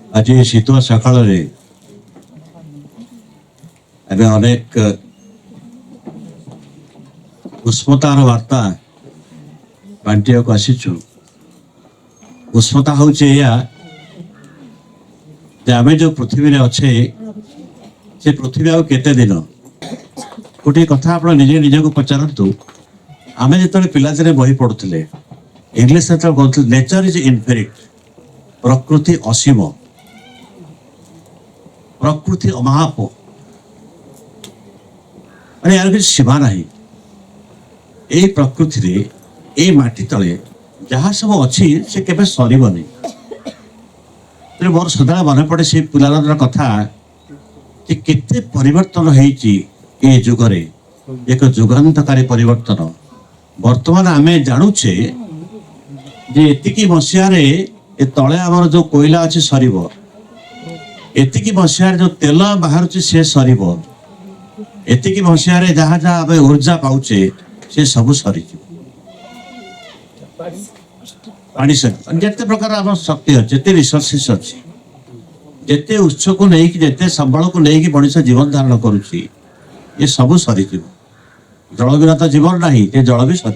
आज शीतुआ सकाळ अनेक उष्मतार वार्ता बांटिया को आसीचु। उष्मता हूँ आम जो पृथ्वी अच्छे से पृथ्वी आउ केते दिन गोटे कथा आप निजे निज को पचारतु। आम जो पिलादिने बही पढ़ुले इंग्लीश नेचर इज इनफिनिट, प्रकृति असीम, प्रकृति अमाप, माने यार किसी सीमा ना। यही प्रकृति रे यही माटी तले जहाँ सब अच्छी से केबे सरीबनी। मोर सदा मन पड़े से पिलार कथा कि केते परिवर्तन होईची ए जुगरे, एक जुगान्तकारी परिवर्तन। वर्तमान आमे जानुछे जे एतिकी मसीहा रे ए तळे आमर जो कोयला अछि सरीबो, एतिकी मसीहा रे जो तेल बाहर से सरीबो, एतिकी मसीहा रे जहाँ जहाँ आमे ऊर्जा पाउचे से सब सरी पानी सरी। जेते प्रकार आम शक्ति अच्छे, जेते रिसोर्सेस अच्छी, जेते उत्स को नहीं कि जेते संबल को नहीं कि मनुष्य जीवन धारण करुच्ची, ये सब सरी। जल बिना तो जीवन नहीं, ये जल भी सरी।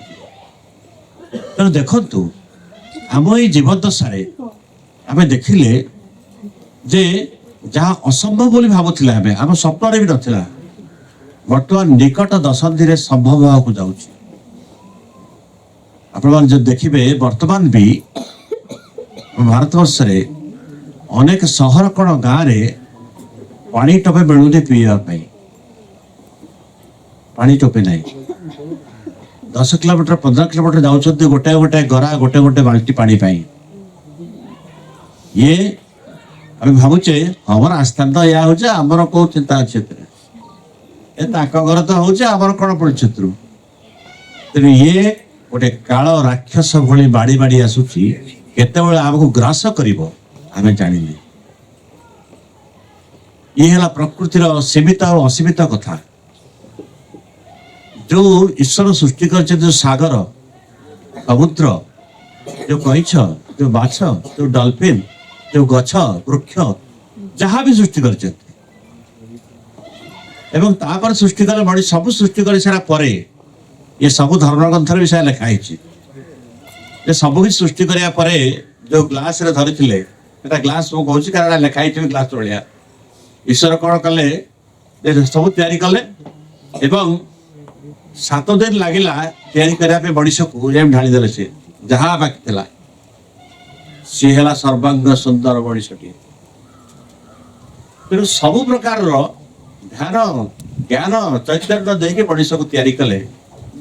तेणु देखु आम ये जीवन दशारे आम देखिले जे जहाँ असंभव बोली भावुला आम स्वप्न भी नथिला, बर्तमान निकट दशंधि संभव होगा जाऊँ। आपण जो देखिए वर्तमान भी भारत वर्ष अनेक सहर कण गाँव में पानी टोपे मिलूनी पीवाई, पानी टोपे ना। 10 किलोमीटर 15 किलोमीटर जाऊँ गोटे गोटे गरा गोटे गोटे बाल्टी पानी पाई। ये आम भावुचे हमर आस्था तो या हो आमर कौ चिंता अच्छे घर तो हूँ आमर कौन पड़े क्षेत्र। तेणु ये गोटे काल राक्षस भली बाड़ी बाड़ी आसूची, केतेबेले आमको ग्रास करिवो आमे जानिनी। ये है प्रकृतिर सीमित और असीमित कथा। जो ईश्वर सृष्टि कर जो सागर समुद्र, जो कईछ, जो माछ, जो डॉल्फिन, जो गछ वृक्ष जहाँ भी सृष्टि कर एवं तापर सृष्टि कले मणि सब सृष्टि कर सारा परे ये सब धर्मग्रंथ विषय लिखाई सब किसी सृष्टि करिया परे जो ग्लास रे धरिथिले एटा ग्लास मो कहूँ कारण लिखाई ग्लास भलिया ईश्वर कौन कले सब तैयारी कले एवं 7 दिन लगिला तैयारी करने मनीष को ढाली देले से जहाँ बाकी थिला सी है सर्वांग सुंदर मनीषटी। तेणु सब प्रकार ध्यान ज्ञान चैतन्य देके मनीष को तैयारी कले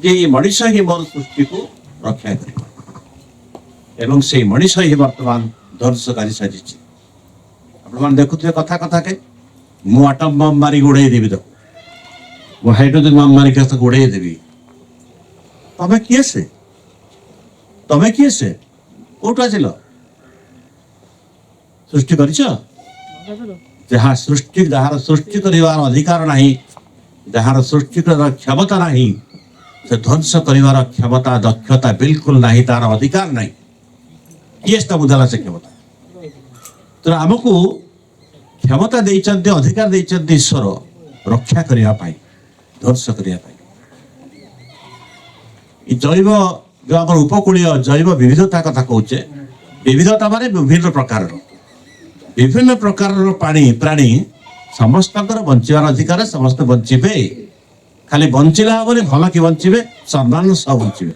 जे ये मनीष ही मोर सृष्टि को रक्षा कर एवं से मनीष ही वर्तमान ध्वंसकारी साजी। आप देखुए कथा कथा के मु आटम बम मारी उड़े देवी, तो मु हाइड्रोजन बम मारी के उड़े देवी। तमे किए से तमे किए से कोठा आसिल सृष्टि करिछ जहाँ सृष्टि जार सृष्टि करिवार अधिकार नहीं, जार सृष्टि कर क्षमता नहीं, से ध्वंस करिवार क्षमता दक्षता बिल्कुल नहीं, तार अधिकार नहीं। किए बुझाला से क्षमता तो आमको क्षमता देइचंती, अधिकार देइचंती ईश्वर रक्षा करिया पाई, ध्वंस करिया पाई। जैव जो आम उपकूलीय जैव विविधता कथा कहूचे, विविधता माने विभिन्न प्रकार पानी प्राणी समस्त बंचार अधिकार, समस्त बंचे। खाली बंचला हम भल कि बंचे सम्मान सब बंचे।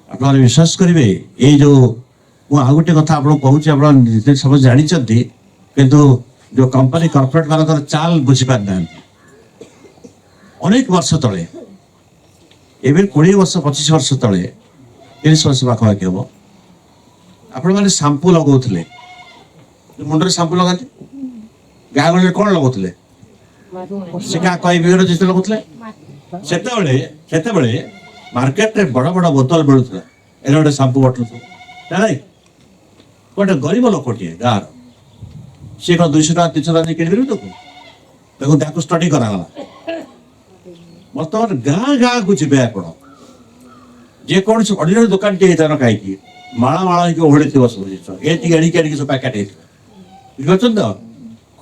आप विश्वास करेंगे ये जो आउ गोटे कथा आप कहूँ सब जानते किंतु जो कंपनी कॉर्पोरेट मान चाल बुझी पार ना। अनेक वर्ष तले एवं 20 वर्ष 25 वर्ष तले 30 वर्ष पाखापाखि हम आपण मैंने शांपू लगौले मुंडे शांपू लगाते गाँ गहली कौन लगौले से क्या कई जिते लगौले से मार्केट रे बड़ बड़ बोतल मिलूला ए गोटे शांपू बटल नहीं गोटे गरीब लोकटे गाँव सी कौन 200 टका 300 टका किन देखो स्टडी कराला। बर्तमान गाँ गाँ को जी आप जेकोसी अर्डिनारी दुकान टे कहीं ମାଳ ମାଳ ହେଇକି ଓହଳିଥିବ ସବୁ ଜିନିଷ ଏଠିକି ଏଣିକି ଏଣିକି ସବୁ ପ୍ୟାକେଟ୍ ହେଇଥିବ ବୁଝିପାରୁଛନ୍ତି ତ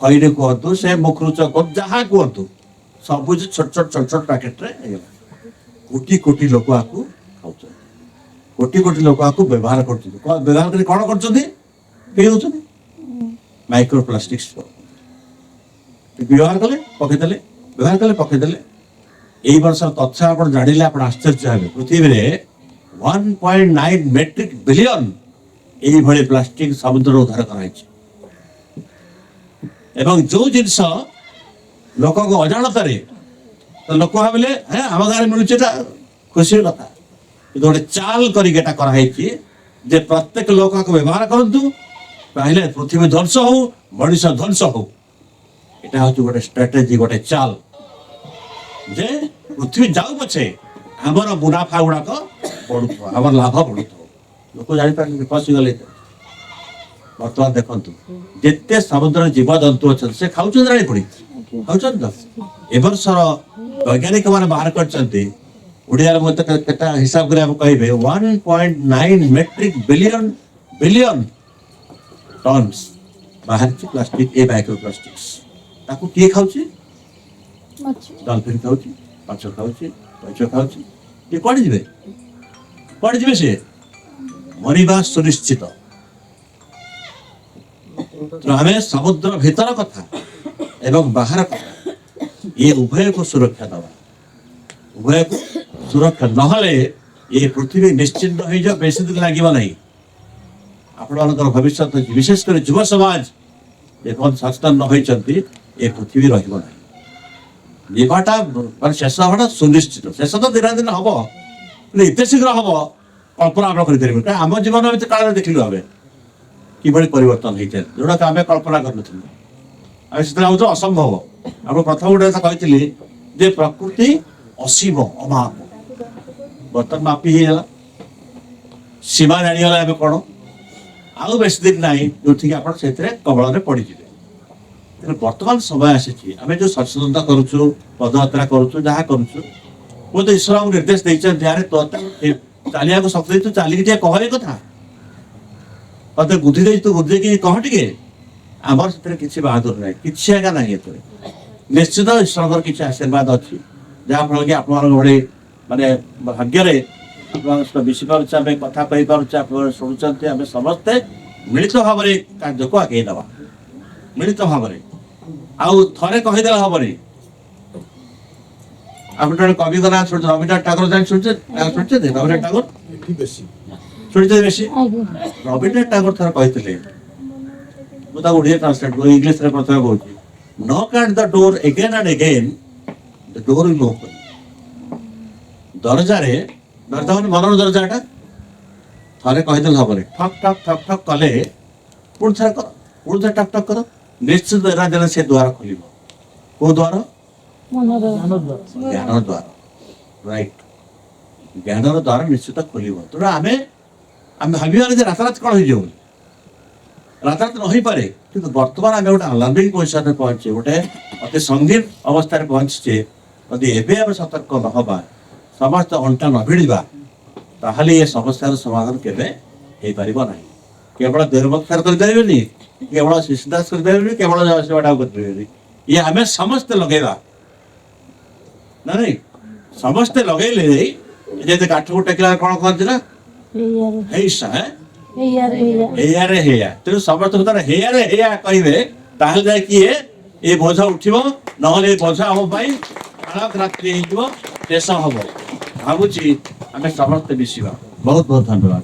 ଖଇରେ କୁହନ୍ତୁ ସେ ମୁଖରୁଚ କୁହନ୍ତୁ ଯାହା କୁହନ୍ତୁ ସବୁ ଛୋଟ ଛୋଟ ଛୋଟ ଛୋଟ ପ୍ୟାକେଟ୍ରେ ହେଇଗଲା କୋଟି କୋଟି ଲୋକ ଆକୁ ଖାଉଛନ୍ତି କୋଟି କୋଟି ଲୋକ ଆକୁ ବ୍ୟବହାର କରୁଛନ୍ତି ବ୍ୟବହାର କରି କ'ଣ କରୁଛନ୍ତି ପିଇ ଦେଉଛନ୍ତି ମାଇକ୍ରୋପ୍ଲାଷ୍ଟିକ୍ସ ବ୍ୟବହାର କଲେ ପକେଇଦେଲେ ବ୍ୟବହାର କଲେ ପକେଇଦେଲେ ଏଇ ବର୍ଷ ତଥ୍ୟ ଆପଣ ଜାଣିଲେ ଆପଣ ଆଶ୍ଚର୍ଯ୍ୟ ହେବେ ପୃଥିବୀରେ 1.9 ମେଟ୍ରିକ ବିଲିୟନ এইভাবে প্লাস্টিক সমুদ্র উদ্ধার କରାଯାଇଛି ଏବଂ ଯୋଉ ଜିନିଷ ଲୋକଙ୍କ ଅଜାଣତରେ ଲୋକ ଭାବିଲେ ହେ ଆମ ଗାଁରେ ମିଳୁଛି ଏଟା ଖୁସିର କଥା କିନ୍ତୁ ଗୋଟେ ଚାଲ କରିକି ଏଟା କରାହେଇଛି ଯେ ପ୍ରତ୍ୟେକ ଲୋକ ଆକୁ ବ୍ୟବହାର କରନ୍ତୁ ତାହେଲେ ପୃଥିବୀ ଧ୍ୱଂସ ହଉ ମଣିଷ ଧ୍ୱଂସ ହଉ এটা হচ্ছে ଗୋଟେ ଷ୍ଟ୍ରାଟେଜି ଗୋଟେ ଚାଲ ଯେ ପୃଥିବୀ ଯାଉ ପଛେ ଆମର ମୁନାଫା ଗୁଡାକ ବଢୁଥିବ ଆମର ଲାଭ ବଢୁଥିବ ଲୋକ ଜାଣିପାରିଲେ ଫସିଗଲେ ବର୍ତ୍ତମାନ ଦେଖନ୍ତୁ ଯେତେ ସମୁଦ୍ର ଜୀବଜନ୍ତୁ ଅଛନ୍ତି ସେ ଖାଉଛନ୍ତି ଜାଣି ପଡି ଖାଉଛନ୍ତି ତ ଏ ବର୍ଷର ବୈଜ୍ଞାନିକ ମାନେ ବାହାର କରିଛନ୍ତି ଓଡ଼ିଆରେ ମୋତେ କେତେ ହିସାବ କରିବାକୁ କହିବେ 1.9 ମେଟ୍ରିକ ବିଲିୟନ ଟନ୍ସ ବାହାରିଛି ପ୍ଲାଷ୍ଟିକ ଏ ମାଇକ୍ରୋପ୍ଲାଷ୍ଟିକ୍ସ ତାକୁ କିଏ ଖାଉଛି ଡଲଫିନ ଖାଉଛି ମାଛ ଖାଉଛି ମାଛ ଖାଉଛି କିଏ କୁଆଡ଼େ ଯିବେ ସେ ମରିବା ସୁନିଶ୍ଚିତ ଆମେ ସମୁଦ୍ର ଭିତର କଥା ଏବଂ ବାହାର କଥା ଇଏ ଉଭୟକୁ ସୁରକ୍ଷା ଦେବା ଉଭୟକୁ ସୁରକ୍ଷା ନହେଲେ ଏ ପୃଥିବୀ ନିଶ୍ଚିନ୍ତ ହେଇଯିବ ବେଶୀ ଦିନ ଲାଗିବ ନାହିଁ ଆପଣମାନଙ୍କର ଭବିଷ୍ୟତ ବିଶେଷ କରି ଯୁବ ସମାଜ ଯେପର୍ଯ୍ୟନ୍ତ ସଚେତନ ନ ହୋଇଛନ୍ତି ଏ ପୃଥିବୀ ରହିବ ନାହିଁ ଯିବାଟା ମାନେ ଶେଷ ହବାଟା ସୁନିଶ୍ଚିତ ଶେଷ ତ ଦିନ ଦିନ ହବ କିନ୍ତୁ ଏତେ ଶୀଘ୍ର ହବ କଳ୍ପନା ଆମେ କରିପାରିବୁ କାରଣ ଆମ ଜୀବନ ଭିତରେ କାଳରେ ଦେଖିଲୁ ଆମେ କିଭଳି ପରିବର୍ତ୍ତନ ହେଇଥାଏ ଯୋଉଟାକୁ ଆମେ କଳ୍ପନା କରିନଥିଲୁ ଆମେ ସେଥିରେ ଭାବୁଛୁ ଅସମ୍ଭବ ଆପଣ ପ୍ରଥମ ଗୋଟେ କଥା କହିଥିଲି ଯେ ପ୍ରକୃତି ଅସୀମ ଅମାପ ବର୍ତ୍ତମାନ ମାପି ହେଇଗଲା ସୀମା ଜାଣିଗଲା ଏବେ କ'ଣ ଆଉ ବେଶୀ ଦିନ ନାହିଁ ଯୋଉଠିକି ଆପଣ ସେଥିରେ କବଳରେ ପଡ଼ିଯିବେ ତେଣୁ ବର୍ତ୍ତମାନ ସମୟ ଆସିଛି ଆମେ ଯୋଉ ସଚେତନତା କରୁଛୁ ପଦଯାତ୍ରା କରୁଛୁ ଯାହା କରୁଛୁ ମୁଁ ତ ଈଶ୍ୱର ଆମକୁ ନିର୍ଦ୍ଦେଶ ଦେଇଛନ୍ତି ଆରେ ତୋତେ ଚାଲିବାକୁ ଶକ୍ତି ଦେଇଛୁ ଚାଲିକି ଟିକେ କହ ଏ କଥା ତତେ ବୁଦ୍ଧି ଦେଇଛୁ ତୁ ବୁଦ୍ଧି ଦେଇକି କହ ଟିକେ ଆମର ସେଥିରେ କିଛି ବାହାଦୁର ନାହିଁ କିଛି ଆଜ୍ଞା ନାହିଁ ଏଥିରେ ନିଶ୍ଚିତ ଈଶ୍ୱରଙ୍କର କିଛି ଆଶୀର୍ବାଦ ଅଛି ଯାହାଫଳରେ କି ଆପଣମାନଙ୍କ ଭଳି ମାନେ ଭାଗ୍ୟରେ ଆପଣଙ୍କ ସହିତ ମିଶି ପାରୁଛେ ଆମେ କଥା କହିପାରୁଛେ ଆପଣ ଶୁଣୁଛନ୍ତି ଆମେ ସମସ୍ତେ ମିଳିତ ଭାବରେ କାର୍ଯ୍ୟକୁ ଆଗେଇ ଦେବା ମିଳିତ ଭାବରେ ଆଉ ଥରେ କହିଦେଲେ ହବନି ଆପଣ ଜଣେ କବିଙ୍କ ନାଁ ଶୁଣିଛନ୍ତି ରବୀନ୍ଦ୍ରନାଥ ଠାକୁର ଜାଣି ଶୁଣିଛନ୍ତି ରବୀନ୍ଦ୍ରନାଥ ଠାକୁର ଶୁଣିଛନ୍ତି ବେଶୀ ରବୀନ୍ଦ୍ରନାଥ ଠାକୁର ଥରେ କହିଥିଲେ ମୁଁ ତାକୁ ଓଡ଼ିଆ ଟ୍ରାନ୍ସଲେଟ୍ କরি ଇଂଲିଶରେ ପ୍ରଥମେ କହୁଛି knock at the door again and again the door will open ଦରଜାରେ ଦରଜା ମାନେ ମନର ଦରଜାଟା ଥରେ କହିଦେଲେ ହବନି ଠକ୍ ଠକ୍ ଠକ୍ ଠକ୍ କଲେ ପୁଣି ଥରେ କର ପୁଣି ଥରେ ଠକ୍ ଠକ୍ କର ନିଶ୍ଚିତ ଏରା ଦେଲେ ସେ ଦ୍ୱାର ଖୋଲିବ କୋଉ ଦ୍ୱାର ଜ୍ଞାନ ଦ୍ୱାର ରାଇଟ୍ ଜ୍ଞାନର ଦ୍ୱାର ନିଶ୍ଚିତ ଖୋଲିବ ତେଣୁ ଆମେ ଭାବିବାନି ଯେ ରାତାରାତି କ'ଣ ହେଇଯିବ ବୋଲି ରାତାରାତି ନ ହେଇପାରେ କିନ୍ତୁ ବର୍ତ୍ତମାନ ଆମେ ଗୋଟେ ଆଲାର୍ମିଂ ପୋଜିସନରେ ପହଞ୍ଚିଛେ ଗୋଟେ ଅତି ସଙ୍ଗୀନ ଅବସ୍ଥାରେ ପହଞ୍ଚିଛେ ଯଦି ଏବେ ଆମେ ସତର୍କ ନ ହେବା ସମସ୍ତେ ଅଣ୍ଟା ନ ଭିଡ଼ିବା ତାହେଲେ ଏ ସମସ୍ୟାର ସମାଧାନ କେବେ ହେଇପାରିବ ନାହିଁ କେବଳ ଦେବକ୍ଷାର କରିପାରିବେନି କେବଳ ଶିଶୁଦାସ କରିପାରିବେନି କେବଳ ସେବାଟା କରିପାରିବେନି ଇଏ ଆମେ ସମସ୍ତେ ଲଗେଇବା ନା ନାଇଁ ସମସ୍ତେ ଲଗେଇଲେ ଯେତେ କାଠକୁ ଟେକିଲା କ'ଣ କହନ୍ତି ନା ହେଇସା ହେଇଆରେ ହେଇଆ ତେଣୁ ସମସ୍ତଙ୍କୁ ତାର ହେଇଆରେ ହେଇଆ କହିବେ ତାହେଲେ ଯାଇକି ଏ ବୋଝ ଉଠିବ ନହେଲେ ଏ ବୋଝ ଆମ ପାଇଁ ଆଳାପ ରାତ୍ରି ହେଇଯିବ ଶେଷ ହବ ଭାବୁଛି ଆମେ ସମସ୍ତେ ମିଶିବା ବହୁତ ବହୁତ ଧନ୍ୟବାଦ।